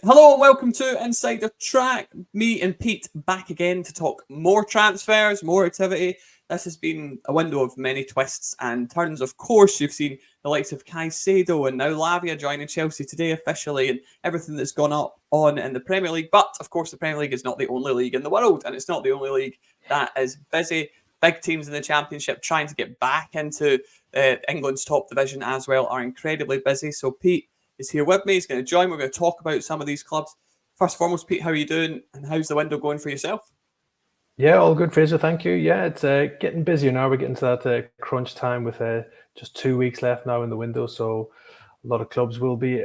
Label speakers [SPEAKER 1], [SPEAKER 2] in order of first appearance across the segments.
[SPEAKER 1] Hello and welcome to Inside the Track. Me and Pete back again to talk more transfers, more activity. This has been a window of many twists and turns. Of course, you've seen the likes of Caicedo and now Lavia joining Chelsea today officially, and everything that's gone up on in the Premier League. But of course, the Premier League is not the only league in the world, and it's not the only league that is busy. Big teams in the Championship trying to get back into England's top division as well are incredibly busy. So Pete is here with me. He's going to join. We're going to talk about some of these clubs. First and foremost, Pete, how are you doing? And how's the window going for yourself?
[SPEAKER 2] Yeah, all good, Fraser. Thank you. Yeah, it's getting busier now. We're getting to that crunch time with just 2 weeks left now in the window. So a lot of clubs will be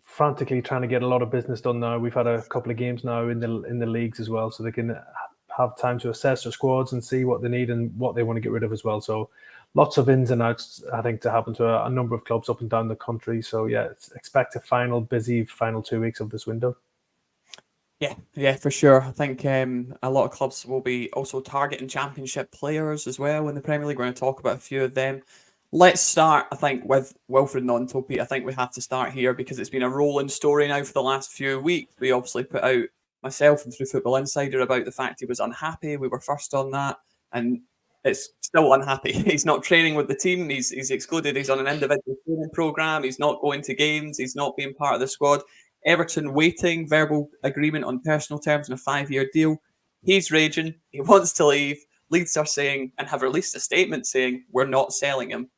[SPEAKER 2] frantically trying to get a lot of business done now. We've had a couple of games now in the leagues as well, so they can have time to assess their squads and see what they need and what they want to get rid of as well. So lots of ins and outs, I think, to happen to a number of clubs up and down the country. So yeah, expect a busy final 2 weeks of this window.
[SPEAKER 1] Yeah, for sure. I think a lot of clubs will be also targeting Championship players as well in the Premier League. We're going to talk about a few of them. Let's start, I think, with Wilfried Gnonto, Pete. I think we have to start here because it's been a rolling story now for the last few weeks. We obviously put out, myself and through Football Insider, about the fact he was unhappy. We were first on that, and it's still unhappy. He's not training with the team. He's excluded. He's on an individual training program. He's not going to games. He's not being part of the squad. Everton waiting, verbal agreement on personal terms and a 5-year deal. He's raging. He wants to leave. Leeds are saying and have released a statement saying we're not selling him.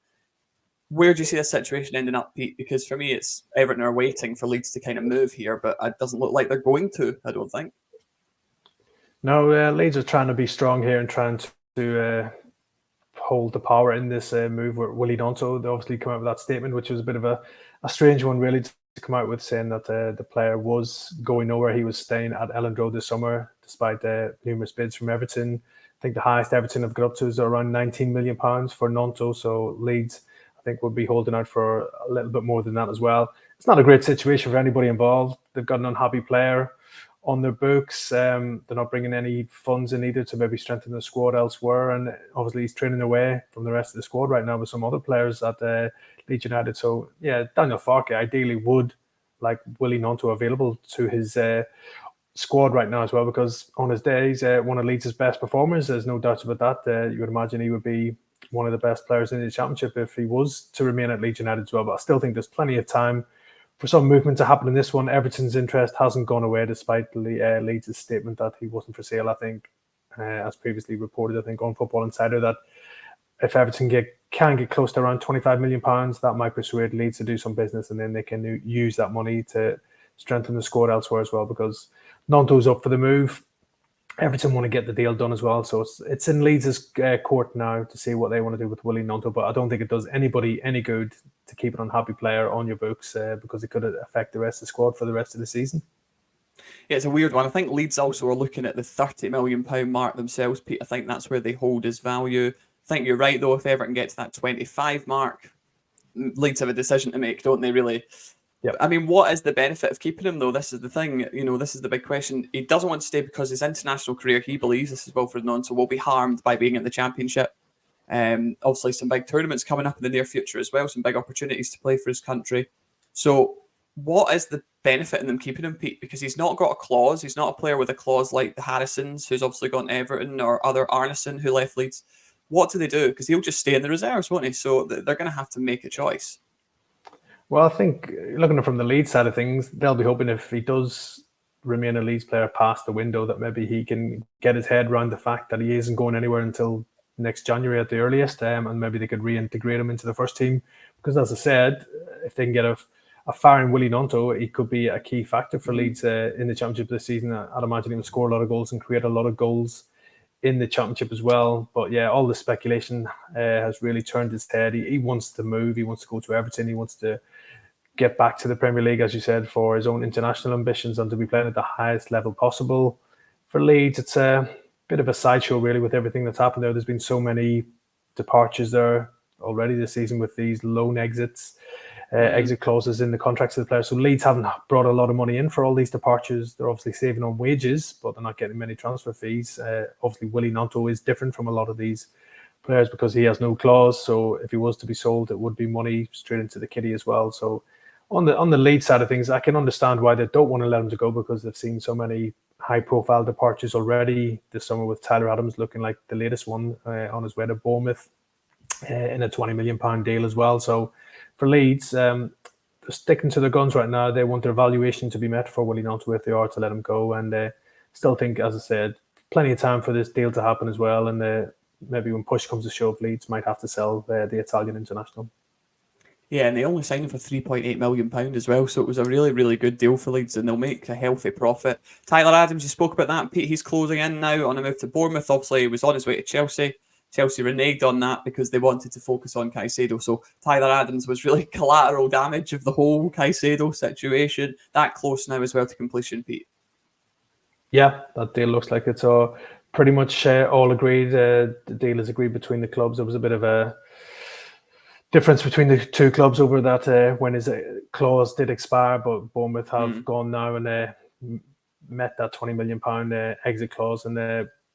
[SPEAKER 1] Where do you see this situation ending up, Pete? Because for me, it's Everton are waiting for Leeds to kind of move here, but it doesn't look like they're going to, I don't think.
[SPEAKER 2] No, Leeds are trying to be strong here and trying to hold the power in this move with Wilfried Gnonto. They obviously come out with that statement, which was a bit of a strange one, really, to come out with, saying that the player was going nowhere. He was staying at Elland Road this summer, despite numerous bids from Everton. I think the highest Everton have got up to is around £19 million for Gnonto. So Leeds, I think, will be holding out for a little bit more than that as well. It's not a great situation for anybody involved. They've got an unhappy player on their books. They're not bringing any funds in either to maybe strengthen the squad elsewhere. And obviously he's training away from the rest of the squad right now with some other players at Leeds United. So yeah, Daniel Farke ideally would like Wilfried Gnonto available to his squad right now as well, because on his day he's one of Leeds' best performers. There's no doubt about that. You would imagine he would be one of the best players in the Championship if he was to remain at Leeds United as well. But I still think there's plenty of time for some movement to happen in this one. Everton's interest hasn't gone away despite Leeds' statement that he wasn't for sale. I think, as previously reported, I think on Football Insider, that if Everton can get close to around £25 million, that might persuade Leeds to do some business, and then they can use that money to strengthen the squad elsewhere as well, because Gnonto's up for the move. Everton want to get the deal done as well. So it's in Leeds' court now to see what they want to do with Wilfried Gnonto. But I don't think it does anybody any good to keep an unhappy player on your books because it could affect the rest of the squad for the rest of the season.
[SPEAKER 1] Yeah, it's a weird one. I think Leeds also are looking at the £30 million mark themselves, Pete. I think that's where they hold his value. I think you're right, though. If Everton gets that 25 mark, Leeds have a decision to make, don't they, really?
[SPEAKER 2] Yep.
[SPEAKER 1] I mean, what is the benefit of keeping him, though? This is the thing. This is the big question. He doesn't want to stay because his international career, he believes, this is Wilfried Gnonto, will be harmed by being in the Championship. Obviously, some big tournaments coming up in the near future as well, some big opportunities to play for his country. So what is the benefit in them keeping him, Pete? Because he's not got a clause. He's not a player with a clause like the Harrisons, who's obviously gone to Everton, or other Arneson, who left Leeds. What do they do? Because he'll just stay in the reserves, won't he? So they're going to have to make a choice.
[SPEAKER 2] Well, I think looking from the Leeds side of things, they'll be hoping if he does remain a Leeds player past the window, that maybe he can get his head around the fact that he isn't going anywhere until next January at the earliest, and maybe they could reintegrate him into the first team. Because as I said, if they can get a firing Wilfried Gnonto, he could be a key factor for Leeds in the Championship this season. I'd imagine he would score a lot of goals and create a lot of goals in the Championship as well. But yeah, all the speculation has really turned his head. He wants to move. He wants to go to Everton. He wants to get back to the Premier League, as you said, for his own international ambitions and to be playing at the highest level possible. For Leeds, it's a bit of a sideshow, really, with everything that's happened there. There's been so many departures there already this season with these loan exits, exit clauses in the contracts of the players. So Leeds haven't brought a lot of money in for all these departures. They're obviously saving on wages, but they're not getting many transfer fees. Obviously, Wilfried Gnonto is different from a lot of these players because he has no clause. So if he was to be sold, it would be money straight into the kitty as well. So On the lead side of things, I can understand why they don't want to let him to go, because they've seen so many high-profile departures already this summer, with Tyler Adams looking like the latest one on his way to Bournemouth in a £20 million deal as well. So for Leeds, they're sticking to their guns right now. They want their valuation to be met for Willie Gnonto if they are to let him go, and they still think, as I said, plenty of time for this deal to happen as well. And maybe when push comes to shove, Leeds might have to sell the Italian international.
[SPEAKER 1] Yeah, and they only signed him for £3.8 million as well, so it was a really, really good deal for Leeds, and they'll make a healthy profit. Tyler Adams, you spoke about that, Pete. He's closing in now on a move to Bournemouth. Obviously, he was on his way to Chelsea. Chelsea reneged on that because they wanted to focus on Caicedo. So Tyler Adams was really collateral damage of the whole Caicedo situation. That close now as well to completion, Pete.
[SPEAKER 2] Yeah, that deal looks like it's all pretty much all agreed. The deal is agreed between the clubs. There was a bit of a difference between the two clubs over that when his clause did expire, but Bournemouth have gone now and met that £20 million exit clause, and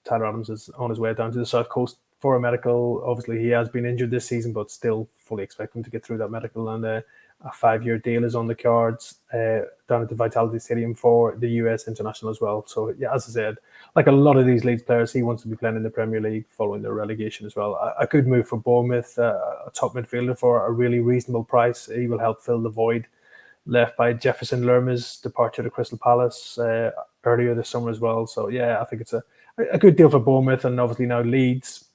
[SPEAKER 2] Tyler Adams is on his way down to the South Coast for a medical. Obviously, he has been injured this season, but still fully expect him to get through that medical, and a 5-year deal is on the cards down at the Vitality Stadium for the US international as well. So, yeah, as I said, like a lot of these Leeds players, he wants to be playing in the Premier League following their relegation as well. A good move for Bournemouth, a top midfielder for a really reasonable price. He will help fill the void left by Jefferson Lerma's departure to Crystal Palace earlier this summer as well. So, yeah, I think it's a good deal for Bournemouth, and obviously now Leeds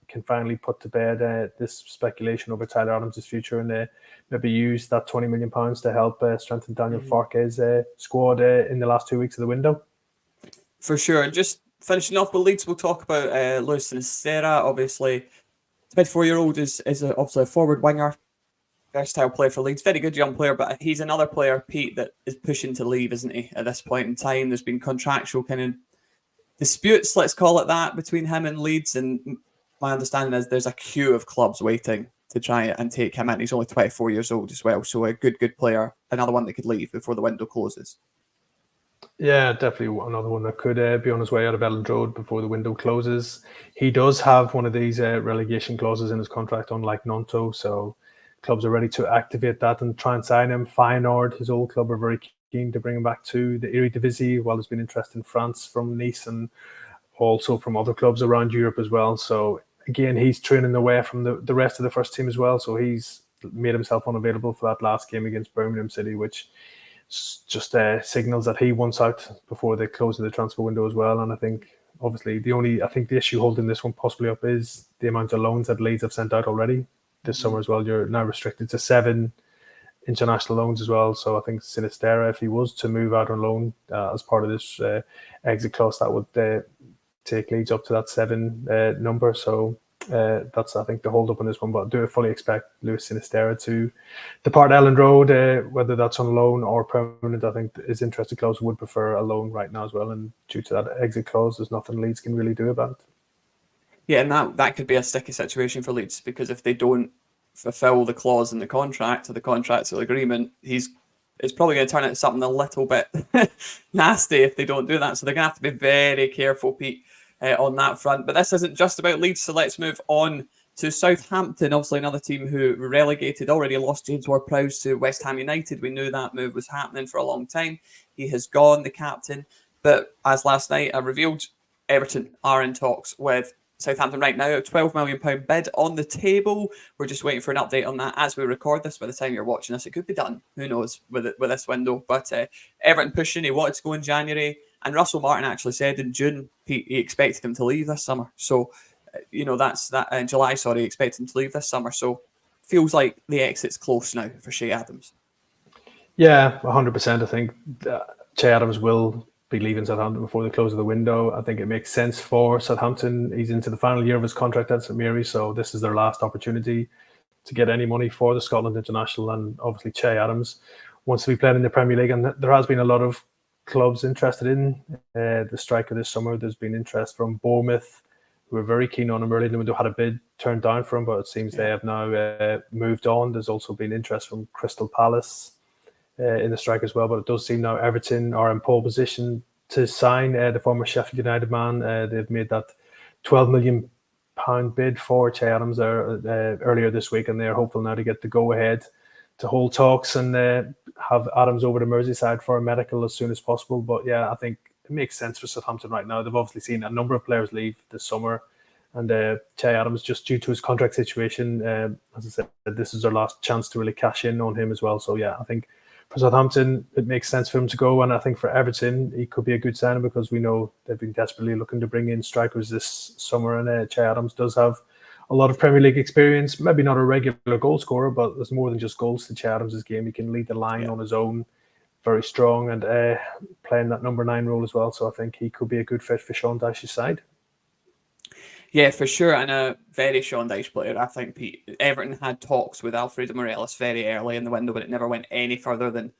[SPEAKER 2] can finally put to bed this speculation over Tyler Adams' future, and maybe use that £20 million to help strengthen Daniel Farke's squad in the last 2 weeks of the window.
[SPEAKER 1] For sure. And just finishing off with Leeds, we'll talk about Luis Sinisterra. Obviously, the 24-year-old is obviously a forward winger, versatile player for Leeds. Very good young player, but he's another player, Pete, that is pushing to leave, isn't he, at this point in time? There's been contractual kind of disputes, let's call it that, between him and Leeds, and my understanding is there's a queue of clubs waiting to try and take him in. He's only 24 years old as well, so a good player. Another one that could leave before the window closes.
[SPEAKER 2] Yeah, definitely another one that could be on his way out of Elland Road before the window closes. He does have one of these relegation clauses in his contract, unlike Gnonto, so clubs are ready to activate that and try and sign him. Feyenoord, his old club, are very keen to bring him back to the Eredivisie, while there's been interest in France from Nice and also from other clubs around Europe as well. So again, he's training away from the rest of the first team as well. So he's made himself unavailable for that last game against Birmingham City, which just signals that he wants out before they close the transfer window as well. And I think obviously the issue holding this one possibly up is the amount of loans that Leeds have sent out already this summer as well. You're now restricted to 7 international loans as well. So I think Sinisterra, if he was to move out on loan as part of this exit clause, that would take Leeds up to that 7 number. So that's, I think, the hold up on this one. But I do fully expect Luis Sinisterra to depart Elland Road, whether that's on loan or permanent. I think his interested clubs would prefer a loan right now as well. And due to that exit clause, there's nothing Leeds can really do about it.
[SPEAKER 1] Yeah, and that could be a sticky situation for Leeds, because if they don't fulfill the clause in the contract or the contractual agreement, it's probably going to turn into something a little bit nasty if they don't do that. So they're going to have to be very careful, Pete, on that front. But this isn't just about Leeds, so let's move on to Southampton. Obviously, another team who relegated, already lost James Ward-Prowse to West Ham United. We knew that move was happening for a long time. He has gone, the captain. But as last night I revealed, Everton are in talks with Southampton right now. A £12 million bid on the table. We're just waiting for an update on that as we record this. By the time you're watching this, it could be done. Who knows with this window? But Everton pushing. He wanted to go in January, and Russell Martin actually said in June he expected him to leave this summer. So that's that in July. Sorry, he expected him to leave this summer. So feels like the exit's close now for Che Adams.
[SPEAKER 2] Yeah, 100%. I think Che Adams will be leaving Southampton before the close of the window. I think it makes sense for Southampton. He's into the final year of his contract at St Mary's, so this is their last opportunity to get any money for the Scotland international. And obviously Che Adams wants to be playing in the Premier League, and there has been a lot of clubs interested in the striker this summer. There's been interest from Bournemouth, who were very keen on him early in the window, had a bid turned down for him, but it seems they have now moved on. There's also been interest from Crystal Palace in the strike as well, but it does seem now Everton are in pole position to sign the former Sheffield United man. They've made that £12 million bid for Che Adams earlier this week, and they're hopeful now to get the go-ahead to hold talks and have Adams over to Merseyside for a medical as soon as possible. But yeah, I think it makes sense for Southampton right now. They've obviously seen a number of players leave this summer, and Che Adams, just due to his contract situation, as I said, this is their last chance to really cash in on him as well. So yeah, I think for Southampton, it makes sense for him to go, and I think for Everton, he could be a good signing because we know they've been desperately looking to bring in strikers this summer, and Che Adams does have a lot of Premier League experience. Maybe not a regular goal scorer, but there's more than just goals to Che Adams' game. He can lead the line on his own, very strong, and playing that number 9 role as well. So I think he could be a good fit for Sean Dyche's side.
[SPEAKER 1] Yeah, for sure, and a very Sean Dyche player. I think Everton had talks with Alfredo Morelos very early in the window, but it never went any further than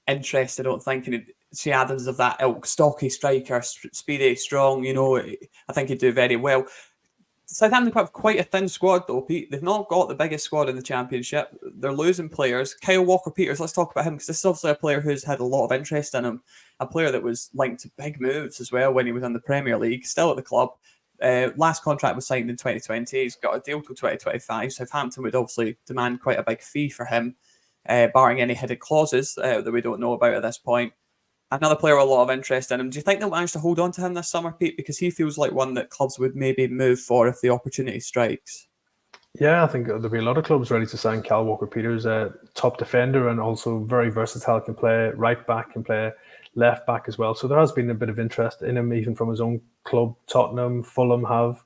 [SPEAKER 1] interest, I don't think. And Che Adams of that ilk, stocky striker, speedy, strong, I think he'd do very well. Southampton have quite a thin squad, though, Pete. They've not got the biggest squad in the Championship. They're losing players. Kyle Walker-Peters, let's talk about him, because this is obviously a player who's had a lot of interest in him. A player that was linked to big moves as well when he was in the Premier League, still at the club. Last contract was signed in 2020. He's got a deal till 2025. Southampton would obviously demand quite a big fee for him, barring any hidden clauses that we don't know about at this point. Another player with a lot of interest in him. Do you think they'll manage to hold on to him this summer, Pete? Because he feels like one that clubs would maybe move for if the opportunity strikes.
[SPEAKER 2] Yeah, I think there'll be a lot of clubs ready to sign Kyle Walker-Peters, a top defender and also very versatile, can play right back, can play left back as well. So there has been a bit of interest in him, even from his own club. Tottenham, Fulham have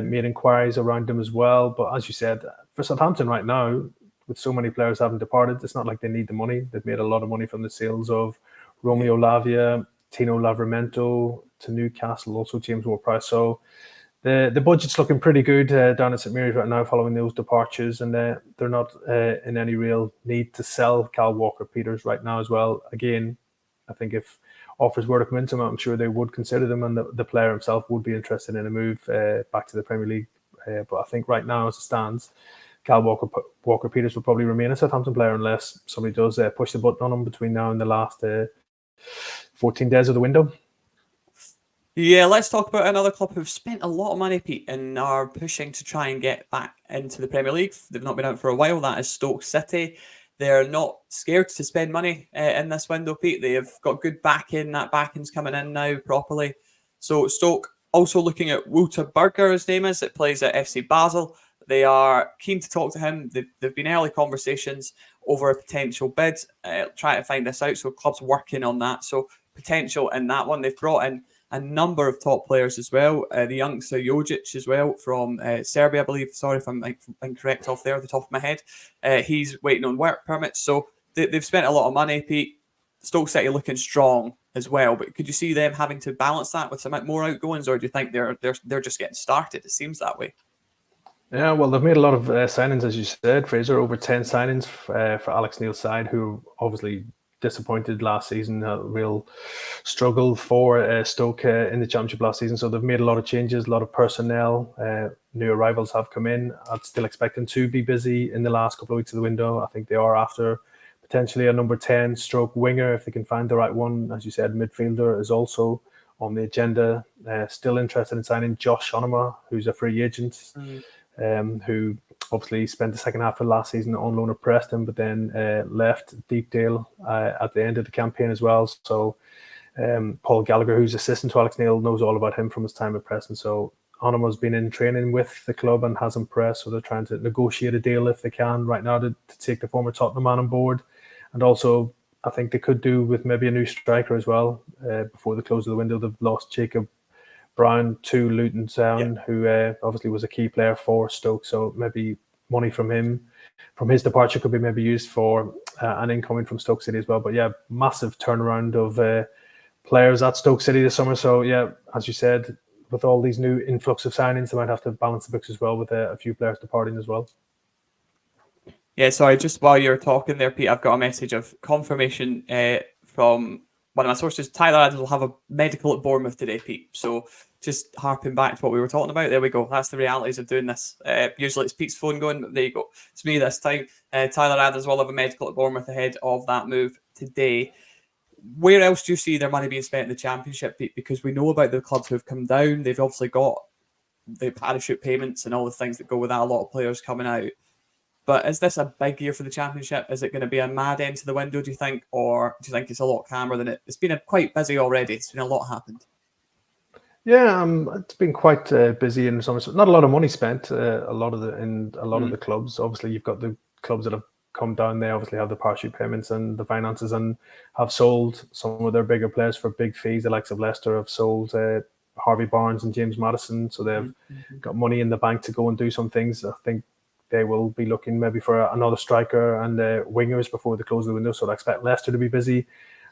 [SPEAKER 2] made inquiries around him as well. But as you said, for Southampton right now, with so many players having departed, it's not like they need the money. They've made a lot of money from the sales of Romeo Lavia, Tino Livramento to Newcastle, also James Ward-Prowse. So the budget's looking pretty good down at St Mary's right now following those departures, and they're not in any real need to sell Kyle Walker-Peters right now as well. Again, I think if offers were to come into them, I'm sure they would consider them, and the player himself would be interested in a move back to the Premier League. But I think right now, as it stands, Kyle Walker-Peters will probably remain a Southampton player unless somebody does push the button on him between now and the last 14 days of the window.
[SPEAKER 1] Yeah, let's talk about another club who've spent a lot of money, Pete, and are pushing to try and get back into the Premier League. They've not been out for a while. That is Stoke City. They're not scared to spend money in this window, Pete. They have got good backing. That backing's coming in now properly. So Stoke also looking at Wouter Burger, his name is. It plays at FC Basel. They are keen to talk to him. They've been early conversations over a potential bid. Trying to find this out. So clubs working on that. So potential in that one. They've brought in a number of top players as well. The youngster Jojic as well from Serbia, I believe. Sorry if I'm incorrect off there at the top of my head. He's waiting on work permits. So they've spent a lot of money, Pete. Stoke City looking strong as well. But could you see them having to balance that with some more outgoings, or do you think they're just getting started? It seems that way.
[SPEAKER 2] Yeah, well, they've made a lot of signings, as you said, Fraser. Over 10 signings for Alex Neil's side, who obviously disappointed last season, a real struggle for Stoke in the Championship last season. So they've made a lot of changes, a lot of personnel. New arrivals have come in. I'd still expect them to be busy in the last couple of weeks of the window. I think they are after potentially a number 10 stroke winger if they can find the right one. As you said, midfielder is also on the agenda. Still interested in signing Josh Onoma, who's a free agent, who obviously spent the second half of last season on loan at Preston, but then left Deepdale at the end of the campaign as well. So Paul Gallagher, who's assistant to Alex Neil, knows all about him from his time at Preston. So Onoma's been in training with the club and has impressed. So they're trying to negotiate a deal if they can right now to take the former Tottenham man on board. And also, I think they could do with maybe a new striker as well. Before the close of the window, they've lost Jacob Brown to Luton Town, who obviously was a key player for Stoke. So maybe money from him, from his departure, could be maybe used for an incoming from Stoke City as well. But yeah, massive turnaround of players at Stoke City this summer. So yeah, as you said, with all these new influx of signings, they might have to balance the books as well with a few players departing as well.
[SPEAKER 1] Yeah, sorry, just while you're talking there, Pete, I've got a message of confirmation from one of my sources. Tyler Adams will have a medical at Bournemouth today, Pete. So just harping back to what we were talking about, there we go. That's the realities of doing this. Usually it's Pete's phone going, but there you go. It's me this time. Tyler Adams will have a medical at Bournemouth ahead of that move today. Where else do you see their money being spent in the Championship, Pete? Because we know about the clubs who have come down. They've obviously got the parachute payments and all the things that go with that. A lot of players coming out. But is this a big year for the Championship? Is it going to be a mad end to the window, do you think? Or do you think it's a lot calmer than it? It's been quite busy already. It's been a lot happened.
[SPEAKER 2] Yeah, it's been quite busy in some. Not a lot of money spent. A lot of the clubs. Obviously, you've got the clubs that have come down. They obviously have the parachute payments and the finances, and have sold some of their bigger players for big fees. The likes of Leicester have sold Harvey Barnes and James Maddison, so they've got money in the bank to go and do some things. I think they will be looking maybe for another striker and wingers before they close the window. So I expect Leicester to be busy.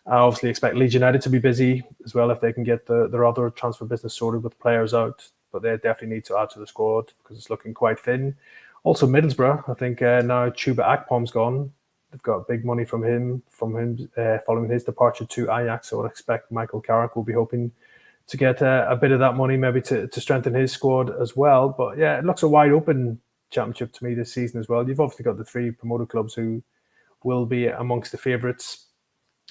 [SPEAKER 2] I obviously expect Leeds United to be busy as well if they can get their other transfer business sorted with players out. But they definitely need to add to the squad because it's looking quite thin. Also Middlesbrough, I think now Chuba Akpom's gone. They've got big money from him following his departure to Ajax. So I would expect Michael Carrick will be hoping to get a bit of that money maybe to strengthen his squad as well. But yeah, it looks a wide open Championship to me this season as well. You've obviously got the three promoted clubs who will be amongst the favourites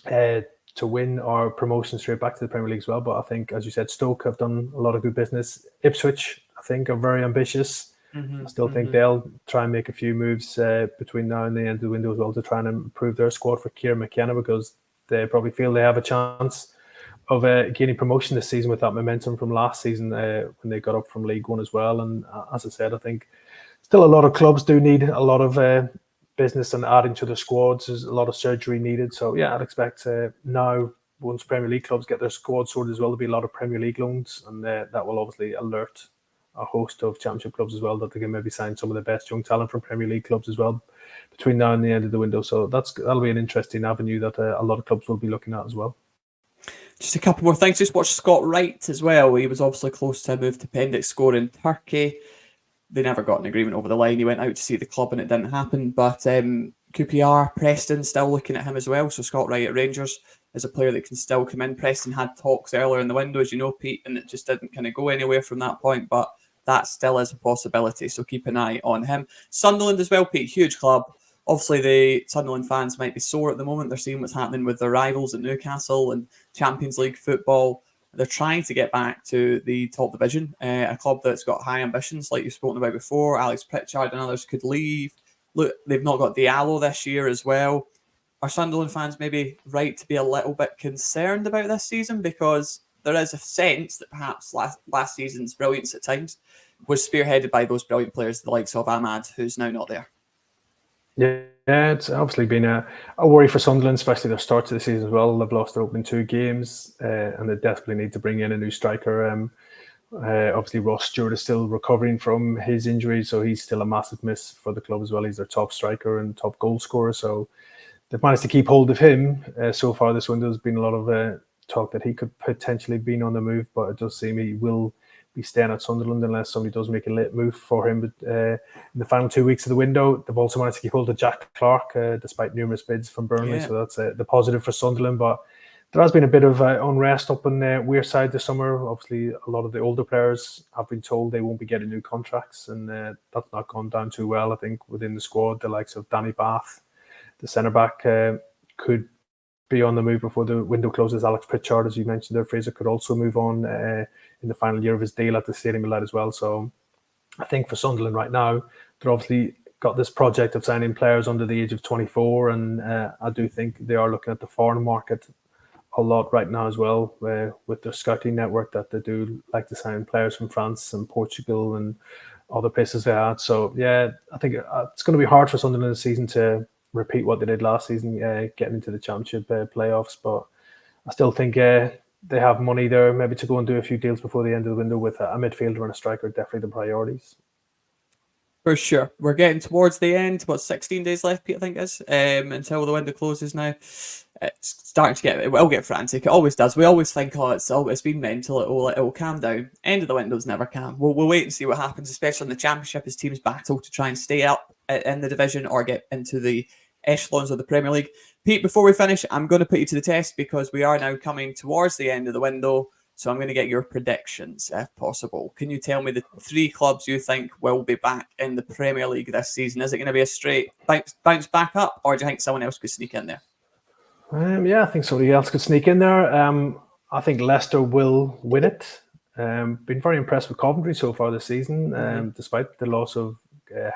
[SPEAKER 2] to win or promotion straight back to the Premier League as well. But I think, as you said, Stoke have done a lot of good business. Ipswich, I think, are very ambitious. I still think they'll try and make a few moves between now and the end of the window as well to try and improve their squad for Kieran McKenna, because they probably feel they have a chance of gaining promotion this season with that momentum from last season when they got up from League One as well. And as I said, I think still a lot of clubs do need a lot of business and adding to the squads. There's a lot of surgery needed. So yeah, I'd expect now once Premier League clubs get their squad sorted as well, there'll be a lot of Premier League loans, and that will obviously alert a host of Championship clubs as well that they can maybe sign some of the best young talent from Premier League clubs as well between now and the end of the window. So that'll be an interesting avenue that a lot of clubs will be looking at as well.
[SPEAKER 1] Just a couple more things. Just watched Scott Wright as well. He was obviously close to a move to Pendix score in Turkey. They never got an agreement over the line. He went out to see the club and it didn't happen. But QPR, Preston, still looking at him as well. So Scott Wright at Rangers is a player that can still come in. Preston had talks earlier in the window, as you know, Pete, and it just didn't kind of go anywhere from that point. But that still is a possibility. So keep an eye on him. Sunderland as well, Pete, huge club. Obviously, the Sunderland fans might be sore at the moment. They're seeing what's happening with their rivals at Newcastle and Champions League football. They're trying to get back to the top division, a club that's got high ambitions, like you've spoken about before. Alex Pritchard and others could leave. Look, they've not got Diallo this year as well. Are Sunderland fans maybe right to be a little bit concerned about this season? Because there is a sense that perhaps last season's brilliance at times was spearheaded by those brilliant players, the likes of Ahmad, who's now not there.
[SPEAKER 2] Yeah, it's obviously been a worry for Sunderland, especially their start to the season as well. They've lost their opening 2 games and they desperately need to bring in a new striker. Obviously, Ross Stewart is still recovering from his injury, so he's still a massive miss for the club as well. He's their top striker and top goal scorer, so they've managed to keep hold of him. So far this window, there's been a lot of talk that he could potentially be on the move, but it does seem he will be staying at Sunderland unless somebody does make a late move for him. But in the final 2 weeks of the window, they've also managed to keep hold of Jack Clark despite numerous bids from Burnley. Yeah. So that's the positive for Sunderland. But there has been a bit of unrest up on Wearside this summer. Obviously, a lot of the older players have been told they won't be getting new contracts, and that's not gone down too well, I think, within the squad. The likes of Danny Bath, the centre-back, could be on the move before the window closes. Alex Pritchard, as you mentioned there, Fraser, could also move on in the final year of his deal at the Stadium of Light as well. So I think for Sunderland right now, they're obviously got this project of signing players under the age of 24, and I do think they are looking at the foreign market a lot right now as well, with their scouting network, that they do like to sign players from France and Portugal and other places they had. So yeah, I think it's going to be hard for Sunderland this season to repeat what they did last season, getting into the Championship playoffs. But I still think they have money there maybe to go and do a few deals before the end of the window with a midfielder and a striker, definitely the priorities.
[SPEAKER 1] For sure. We're getting towards the end. 16 days left, Pete, I think it is, until the window closes now. It's starting to it will get frantic. It always does. We always think, it's been mental. It'll calm down. End of the window's never calm. We'll wait and see what happens, especially in the Championship, as teams battle to try and stay up in the division or get into the echelons of the Premier League. Pete, before we finish, I'm going to put you to the test because we are now coming towards the end of the window. So I'm going to get your predictions, if possible. Can you tell me the 3 clubs you think will be back in the Premier League this season? Is it going to be a straight bounce back up, or do you think someone else could sneak in there?
[SPEAKER 2] Yeah, I think somebody else could sneak in there. I think Leicester will win it. Been very impressed with Coventry so far this season, despite the loss of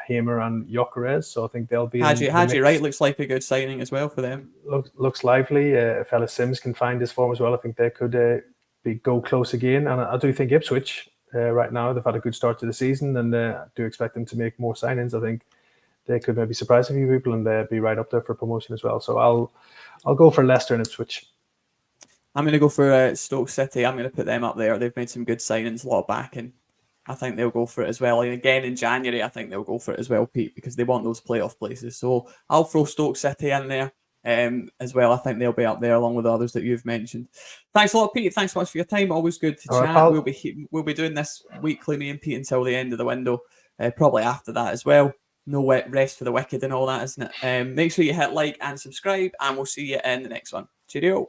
[SPEAKER 2] Hamer and Gyökeres. So I think they'll be
[SPEAKER 1] Hadji
[SPEAKER 2] in the mix.
[SPEAKER 1] Wright looks like a good signing as well for them.
[SPEAKER 2] Looks lively. If Ellis Sims can find his form as well, I think they could go close again. And I do think Ipswich right now, they've had a good start to the season, and I do expect them to make more signings. I think they could maybe surprise a few people and be right up there for promotion as well. So I'll go for Leicester and Ipswich.
[SPEAKER 1] I'm going to go for Stoke City. I'm going to put them up there. They've made some good signings, a lot of backing. I think they'll go for it as well. And again, in January, I think they'll go for it as well, Pete, because they want those playoff places. So I'll throw Stoke City in there as well. I think they'll be up there along with the others that you've mentioned. Thanks a lot, Pete. Thanks so much for your time. Always good to chat. Right, we'll be doing this weekly, me and Pete, until the end of the window. Probably after that as well. No rest for the wicked and all that, isn't it? Make sure you hit like and subscribe, and we'll see you in the next one. Cheerio.